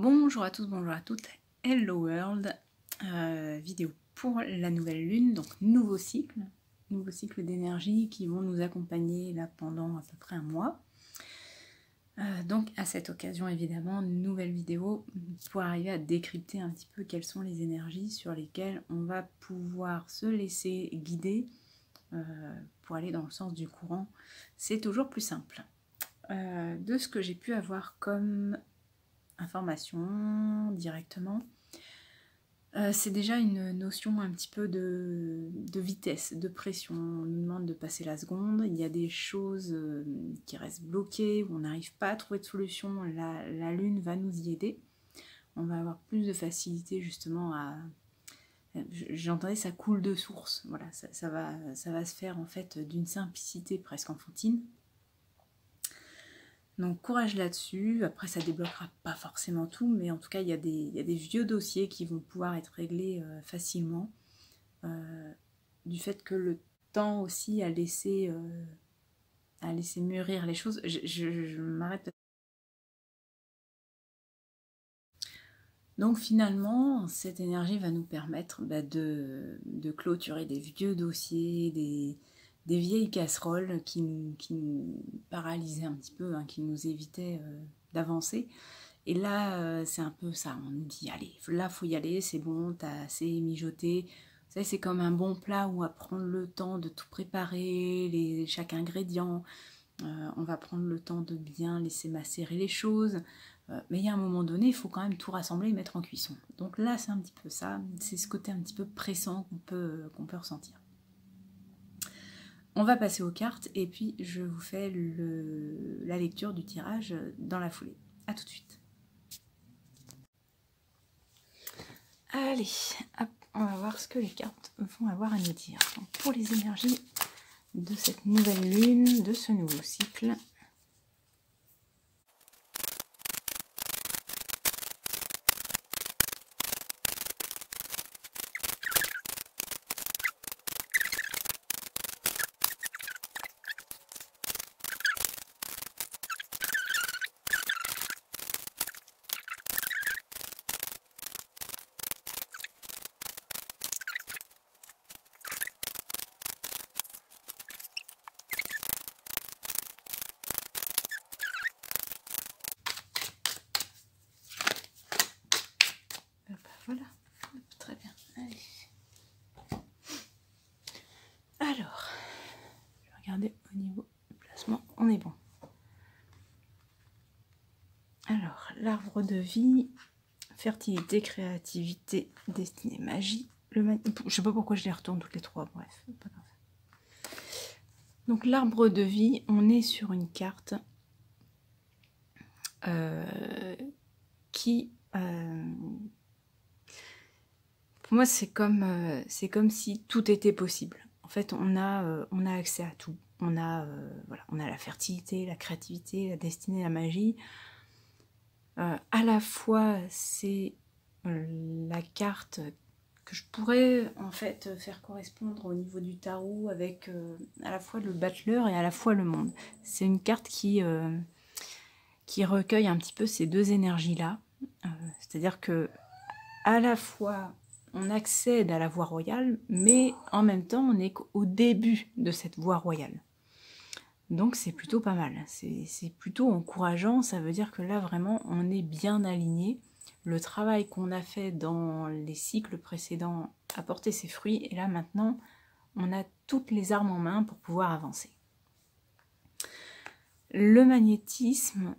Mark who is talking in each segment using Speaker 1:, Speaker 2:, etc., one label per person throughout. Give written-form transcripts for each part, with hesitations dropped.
Speaker 1: Bonjour à tous, bonjour à toutes, hello world, vidéo pour la nouvelle lune, donc nouveau cycle d'énergie qui vont nous accompagner là pendant à peu près un mois. Donc à cette occasion évidemment, nouvelle vidéo pour arriver à décrypter un petit peu quelles sont les énergies sur lesquelles on va pouvoir se laisser guider pour aller dans le sens du courant. C'est toujours plus simple. De ce que j'ai pu avoir comme information directement, c'est déjà une notion un petit peu de vitesse, de pression. On nous demande de passer la seconde, il y a des choses qui restent bloquées, où on n'arrive pas à trouver de solution, la lune va nous y aider. On va avoir plus de facilité justement à... J'entendais ça coule de source, voilà, ça va se faire en fait d'une simplicité presque enfantine. Donc courage là-dessus, après ça débloquera pas forcément tout, mais en tout cas il y a des vieux dossiers qui vont pouvoir être réglés facilement, du fait que le temps aussi a laissé mûrir les choses. Je m'arrête. Donc finalement, cette énergie va nous permettre de clôturer des vieux dossiers, des vieilles casseroles qui nous paralysaient un petit peu, hein, qui nous évitaient d'avancer. Et là, c'est un peu ça, on nous dit, allez, là, faut y aller, c'est bon, t'as assez mijoté. Vous savez, c'est comme un bon plat où on va prendre le temps de tout préparer, chaque ingrédient. On va prendre le temps de bien laisser macérer les choses. Mais il y a un moment donné, il faut quand même tout rassembler et mettre en cuisson. Donc là, c'est un petit peu ça, c'est ce côté un petit peu pressant qu'on peut ressentir. On va passer aux cartes et puis je vous fais la lecture du tirage dans la foulée. A tout de suite. Allez, hop, on va voir ce que les cartes vont avoir à nous dire. Donc, pour les énergies de cette nouvelle lune, de ce nouveau cycle. Voilà, très bien. Allez. Alors, je vais regarder au niveau du placement, on est bon. Alors, l'arbre de vie, fertilité, créativité, destinée, magie. Je sais pas pourquoi je les retourne toutes les trois, bref, pas grave. Donc l'arbre de vie, on est sur une carte qui... pour moi, c'est comme si tout était possible. En fait, on a accès à tout. Voilà, on a la fertilité, la créativité, la destinée, la magie. À la fois, c'est la carte que je pourrais en fait faire correspondre au niveau du tarot avec à la fois le battleur et à la fois le monde. C'est une carte qui recueille un petit peu ces deux énergies-là. C'est-à-dire que à la fois on accède à la voie royale, mais en même temps on est au début de cette voie royale. Donc c'est plutôt pas mal, c'est plutôt encourageant, ça veut dire que là vraiment on est bien aligné. Le travail qu'on a fait dans les cycles précédents a porté ses fruits, et là maintenant on a toutes les armes en main pour pouvoir avancer. Le magnétisme,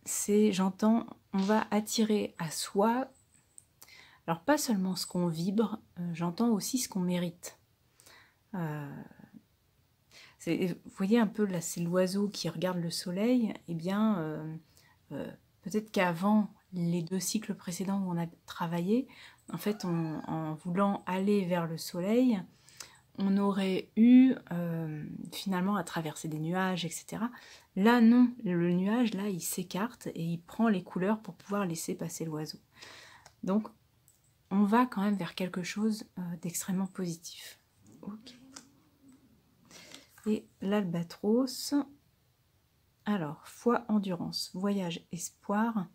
Speaker 1: c'est, j'entends, on va attirer à soi, alors pas seulement ce qu'on vibre, j'entends aussi ce qu'on mérite. Vous voyez un peu là, c'est l'oiseau qui regarde le soleil. Eh bien, peut-être qu'avant les deux cycles précédents où on a travaillé, en fait, en voulant aller vers le soleil, on aurait eu finalement à traverser des nuages, etc. Là, non, le nuage, là, il s'écarte et il prend les couleurs pour pouvoir laisser passer l'oiseau. Donc, on va quand même vers quelque chose d'extrêmement positif. Ok. Et l'albatros, alors, foi, endurance, voyage, espoir.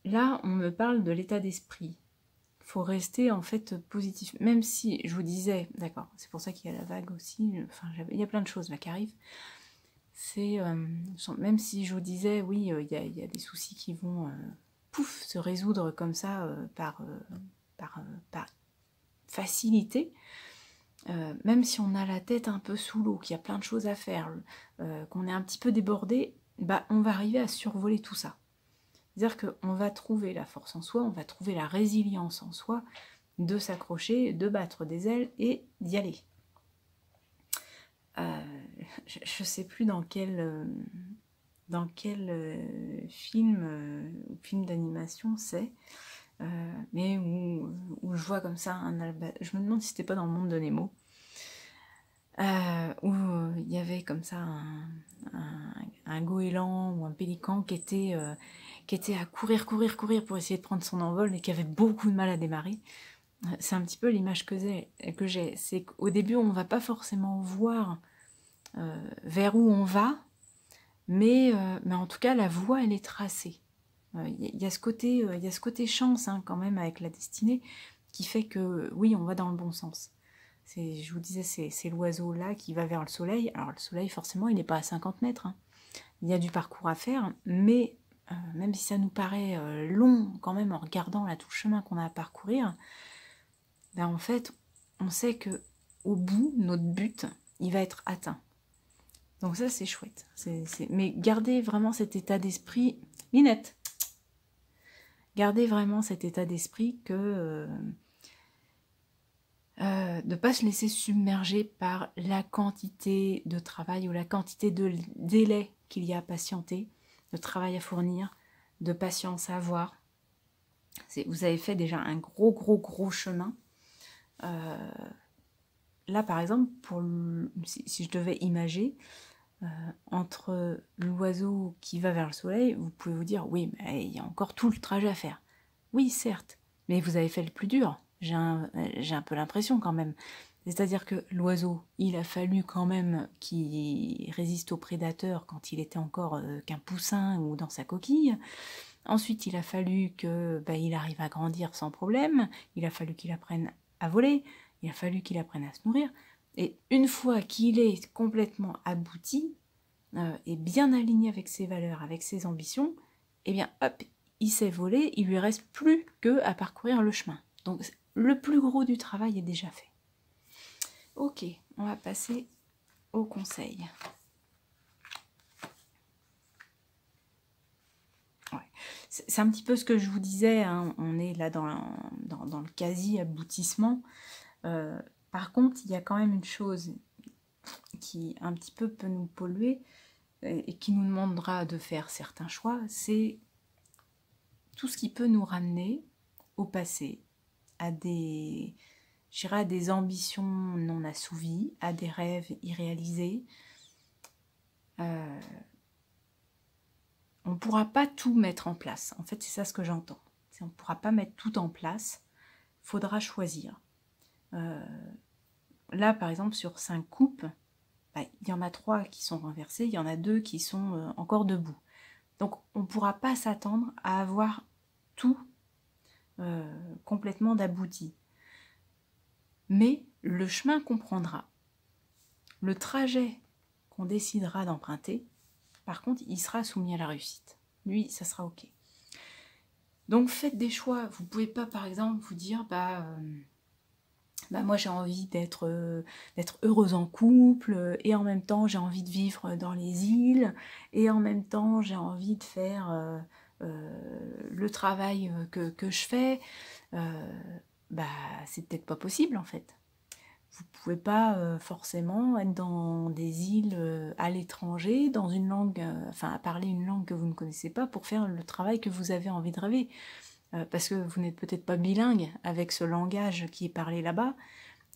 Speaker 1: Là, on me parle de l'état d'esprit. Il faut rester en fait positif. Même si, je vous disais, d'accord, c'est pour ça qu'il y a la vague aussi, enfin, il y a plein de choses là qui arrivent. C'est, même si je vous disais, oui, il y a des soucis qui vont, pouf, se résoudre comme ça par facilité, même si on a la tête un peu sous l'eau, qu'il y a plein de choses à faire, qu'on est un petit peu débordé, bah, on va arriver à survoler tout ça. C'est-à-dire qu'on va trouver la force en soi, on va trouver la résilience en soi, de s'accrocher, de battre des ailes et d'y aller. Je ne sais plus dans quel film d'animation c'est, mais où je vois comme ça un albatros. Je me demande si c'était pas dans le monde de Nemo, où il y avait comme ça un goéland ou un pélican qui était à courir pour essayer de prendre son envol et qui avait beaucoup de mal à démarrer. C'est un petit peu l'image que j'ai. C'est qu'au début, on ne va pas forcément voir vers où on va, mais en tout cas, la voie, elle est tracée. Il y a ce côté chance hein, quand même avec la destinée qui fait que, oui, on va dans le bon sens. Je vous disais, c'est l'oiseau là qui va vers le soleil. Alors le soleil, forcément, il n'est pas à 50 mètres. Hein. Il y a du parcours à faire, mais même si ça nous paraît long quand même en regardant là tout le chemin qu'on a à parcourir, ben en fait, on sait que au bout, notre but, il va être atteint. Donc ça, c'est chouette. Mais gardez vraiment cet état d'esprit, Linette. Gardez vraiment cet état d'esprit que de ne pas se laisser submerger par la quantité de travail ou la quantité de délai qu'il y a à patienter, de travail à fournir, de patience à avoir. Vous avez fait déjà un gros chemin. Là, par exemple, si je devais imager, entre l'oiseau qui va vers le soleil, vous pouvez vous dire, oui, mais il y a encore tout le trajet à faire. Oui, certes, mais vous avez fait le plus dur. J'ai un peu l'impression quand même. C'est-à-dire que l'oiseau, il a fallu quand même qu'il résiste aux prédateurs quand il était encore qu'un poussin ou dans sa coquille. Ensuite, il a fallu qu'il arrive à grandir sans problème. Il a fallu qu'il apprenne à voler. Il a fallu qu'il apprenne à se nourrir. Et une fois qu'il est complètement abouti et bien aligné avec ses valeurs, avec ses ambitions, eh bien, hop, il sait voler. Il lui reste plus qu'à parcourir le chemin. Donc, le plus gros du travail est déjà fait. Ok, on va passer au conseil. C'est un petit peu ce que je vous disais, hein, on est là dans le quasi-aboutissement. Par contre, il y a quand même une chose qui un petit peu peut nous polluer et qui nous demandera de faire certains choix, c'est tout ce qui peut nous ramener au passé, à des ambitions non assouvies, à des rêves irréalisés. On ne pourra pas tout mettre en place. En fait, c'est ça ce que j'entends. On ne pourra pas mettre tout en place. Il faudra choisir. Là, par exemple, sur 5 coupes, il y en a 3 qui sont renversées, il y en a 2 qui sont encore debout. Donc, on ne pourra pas s'attendre à avoir tout complètement d'abouti. Mais le chemin qu'on prendra, le trajet qu'on décidera d'emprunter, par contre, il sera soumis à la réussite. Lui, ça sera OK. Donc, faites des choix. Vous ne pouvez pas, par exemple, vous dire, moi, j'ai envie d'être heureuse en couple, et en même temps, j'ai envie de vivre dans les îles, et en même temps, j'ai envie de faire le travail que je fais. C'est peut-être pas possible, en fait. Vous ne pouvez pas forcément être dans des îles à l'étranger, dans une langue, à parler une langue que vous ne connaissez pas pour faire le travail que vous avez envie de rêver. Parce que vous n'êtes peut-être pas bilingue avec ce langage qui est parlé là-bas,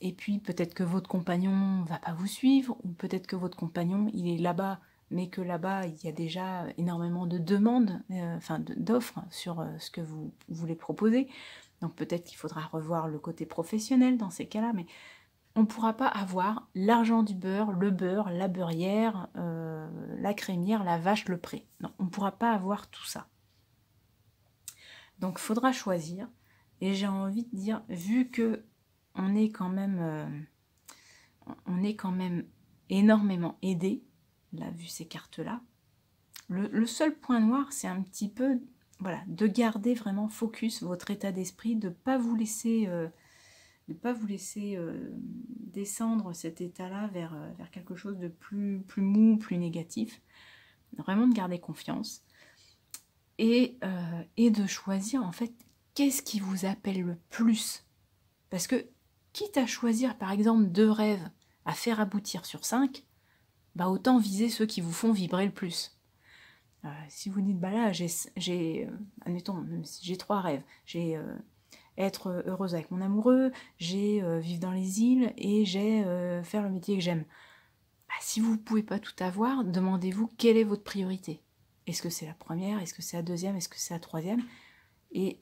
Speaker 1: et puis peut-être que votre compagnon ne va pas vous suivre, ou peut-être que votre compagnon, il est là-bas, mais que là-bas, il y a déjà énormément de demandes, d'offres sur ce que vous voulez proposer. Donc peut-être qu'il faudra revoir le côté professionnel dans ces cas-là, mais on ne pourra pas avoir l'argent du beurre, la beurrière, la crémière, la vache, le pré. Non, on ne pourra pas avoir tout ça. Donc, il faudra choisir. Et j'ai envie de dire, vu que on est quand même énormément aidé, là, vu ces cartes-là, le seul point noir, c'est un petit peu, voilà, de garder vraiment focus votre état d'esprit, de ne pas vous laisser, descendre cet état-là vers quelque chose de plus mou, plus négatif. Vraiment de garder confiance. Et de choisir, en fait, qu'est-ce qui vous appelle le plus. Parce que, quitte à choisir, par exemple, 2 rêves à faire aboutir sur 5, bah autant viser ceux qui vous font vibrer le plus. Si vous dites, bah là, admettons, même si j'ai 3 rêves, j'ai être heureuse avec mon amoureux, j'ai vivre dans les îles et j'ai faire le métier que j'aime. Bah, si vous ne pouvez pas tout avoir, demandez-vous quelle est votre priorité. Est-ce que c'est la première? Est-ce que c'est la deuxième? Est-ce que c'est la troisième? Et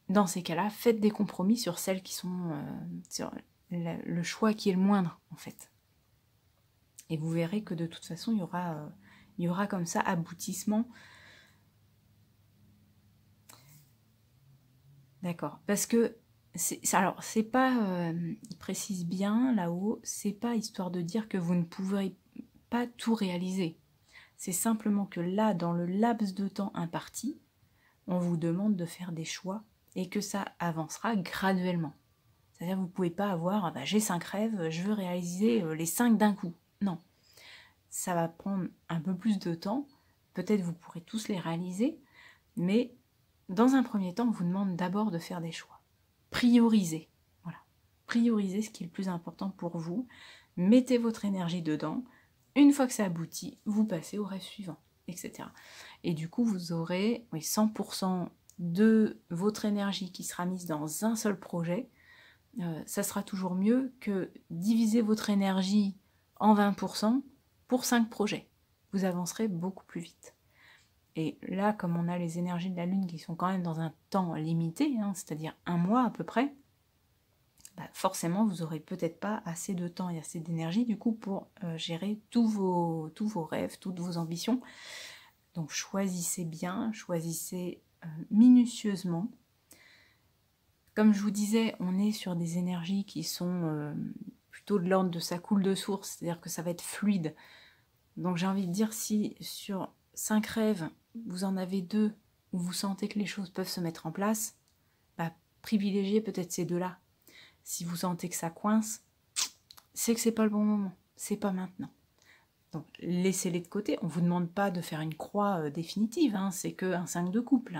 Speaker 1: dans ces cas-là, faites des compromis sur celles qui sont sur le choix qui est le moindre, en fait. Et vous verrez que de toute façon, il y aura comme ça aboutissement. D'accord. Parce que, alors, c'est pas, il précise bien là-haut, c'est pas histoire de dire que vous ne pourrez pas tout réaliser. C'est simplement que là, dans le laps de temps imparti, on vous demande de faire des choix et que ça avancera graduellement. C'est-à-dire que vous ne pouvez pas avoir, bah, j'ai 5 rêves, je veux réaliser les 5 d'un coup. Non. Ça va prendre un peu plus de temps. Peut-être vous pourrez tous les réaliser, mais dans un premier temps, on vous demande d'abord de faire des choix. Priorisez. Voilà. Priorisez ce qui est le plus important pour vous. Mettez votre énergie dedans. Une fois que ça aboutit, vous passez au rêve suivant, etc. Et du coup, vous aurez 100% de votre énergie qui sera mise dans un seul projet. Ça sera toujours mieux que diviser votre énergie en 20% pour 5 projets. Vous avancerez beaucoup plus vite. Et là, comme on a les énergies de la Lune qui sont quand même dans un temps limité, c'est-à-dire 1 mois à peu près, bah forcément, vous n'aurez peut-être pas assez de temps et assez d'énergie du coup pour gérer tous vos rêves, toutes vos ambitions. Donc choisissez bien, choisissez minutieusement. Comme je vous disais, on est sur des énergies qui sont plutôt de l'ordre de ça coule de source, c'est-à-dire que ça va être fluide. Donc j'ai envie de dire, si sur 5 rêves, vous en avez 2 où vous sentez que les choses peuvent se mettre en place, bah, privilégiez peut-être ces 2-là. Si vous sentez que ça coince, c'est que c'est pas le bon moment, c'est pas maintenant. Donc laissez-les de côté, on ne vous demande pas de faire une croix définitive, c'est qu'un 5 de couple.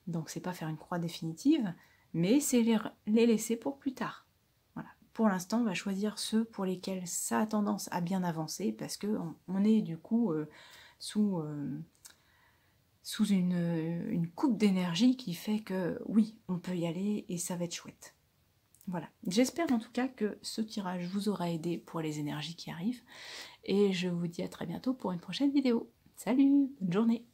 Speaker 1: Donc c'est pas faire une croix définitive, mais c'est les laisser pour plus tard. Voilà. Pour l'instant, on va choisir ceux pour lesquels ça a tendance à bien avancer, parce qu'on est du coup sous une coupe d'énergie qui fait que oui, on peut y aller et ça va être chouette. Voilà, j'espère en tout cas que ce tirage vous aura aidé pour les énergies qui arrivent, et je vous dis à très bientôt pour une prochaine vidéo. Salut, bonne journée!